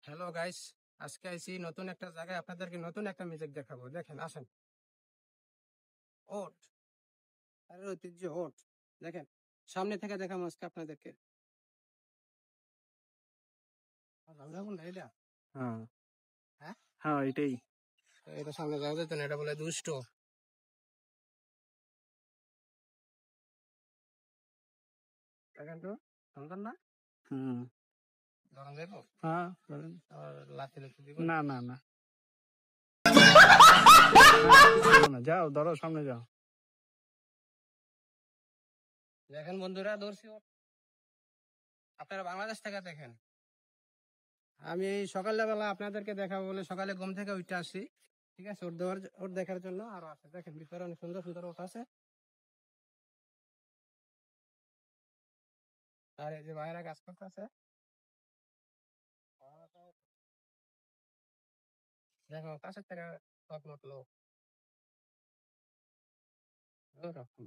Hello guys, আজকে আইছি নতুন একটা জায়গায় আপনাদেরকে নতুন একটা মিউজিক দেখাবো। দেখেন, আসেন। ওট, আরে ঐতিহ্য ওট। দেখেন, সামনে থেকে দেখাবো আজকে আপনাদেরকে। এটা হ্যাঁ হ্যাঁ, হ্যাঁ এটাই। এটা সামনে যাওয়া যেত না, এটা বলে দুষ্ট। দেখেন তো, সুন্দর না? হুম। ধরা যাবো? হ্যাঁ বলেন। লাথি লাথি দিব না না না না, যাও ধরো, সামনে যাও। দেখেন বন্ধুরা, ধরছি ওট। আপনারা বাংলাদেশ থেকে দেখেন। আমি এই সকালবেলা আপনাদেরকে দেখাবো বলে সকালে ঘুম থেকে উঠে আসছি। ঠিক আছে, ওট দেখার জন্য। আরো আছে, দেখেন ভিতরে অনেক সুন্দর সুন্দর ওট আছে। আর এই যে বাইরে কাজ করতেছে, দেখো কাছের থেকে মত লোক।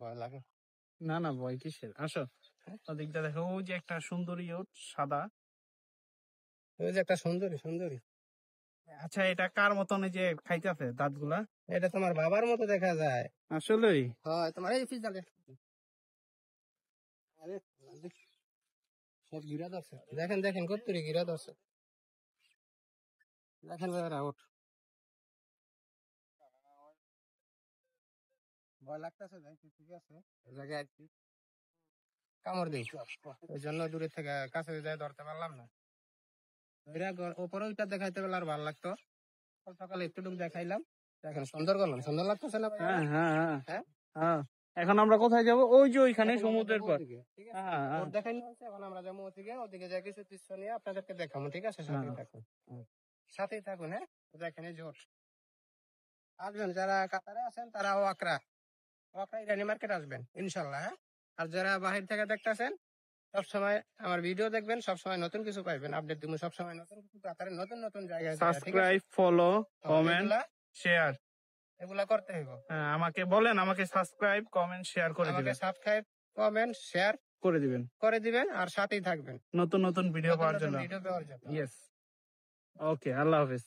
ভয় লাগে। না না, ভয় কিসের, আসো। ওদিকটা দেখো, ওই যে একটা সুন্দরী ওট, সাদা। ওই যে একটা সুন্দরী সুন্দরী। আচ্ছা, এটা কার মতন এই যে খাইতেছে দাঁতগুলা? এটা তোমার বাবার মতো দেখা যায়। আসলেই? হয় তোমার এই পিস দেখে। আরে সব গিরা ধরছে, দেখেন দেখেন কত্তুরি গিরা ধরছে। দেখেন বাবারা ওঠ। ভয় লাগতেছে, যাই ঠিক আছে, এই জায়গায় আছি, কামড় দিই, ওই জন্য দূরে থেকে কাছে যাই ধরতে পারলাম না। ওপরে ওইটা দেখাইতে পারলে আর ভালো লাগতো। সকালে একটুটুক দেখাইলাম। দেখেন সুন্দর করলাম, সুন্দর লাগতেছে না ভাই? হ্যাঁ হ্যাঁ হ্যাঁ হ্যাঁ, হ্যাঁ। এখন আমরা কোথায় যাব? ওই যে ওইখানে, এখন আমরা সমুদ্রের যাবো পর। ওদিকে, ঠিক আছে? হ্যাঁ হ্যাঁ ওর দেখাইলো হচ্ছে, এখন আমরা যাবো ওদিকে। ওদিকে যাই কিছু দৃশ্য নিয়ে আপনাদেরকে দেখাবো, ঠিক আছে? সাথেই হ্যাঁ। থাকুন, সাথেই থাকুন। হ্যাঁ, দেখেন এই জোর। আসবেন যারা কাতারে আছেন, তারা ওয়াকরা ইরানি মার্কেট আসবেন ইনশাল্লাহ। হ্যাঁ, আর যারা বাহির থেকে দেখতেছেন, সবসময় আমার ভিডিও দেখবেন, সবসময় নতুন কিছু পাইবেন, আপডেট দিব সবসময় নতুন কিছু, কাতারে নতুন নতুন জায়গায় যায়, ঠিক আছে? সাবস্ক্রাইব, ফলো, কমেন্ট, এগুলা শেয়ার। এগুলা করতে হইব। হ্যাঁ, আমাকে বলেন, আমাকে সাবস্ক্রাইব, কমেন্ট, শেয়ার করে আমাকে দিবেন। সাবস্ক্রাইব, কমেন্ট, শেয়ার করে দিবেন করে দিবেন, আর সাথেই থাকবেন নতুন নতুন ভিডিও নতুন পাওয়ার নতুন জন্য। ভিডিও পাওয়ার জন্য। ইয়েস। ওকে, আল্লাহ হাফেজ।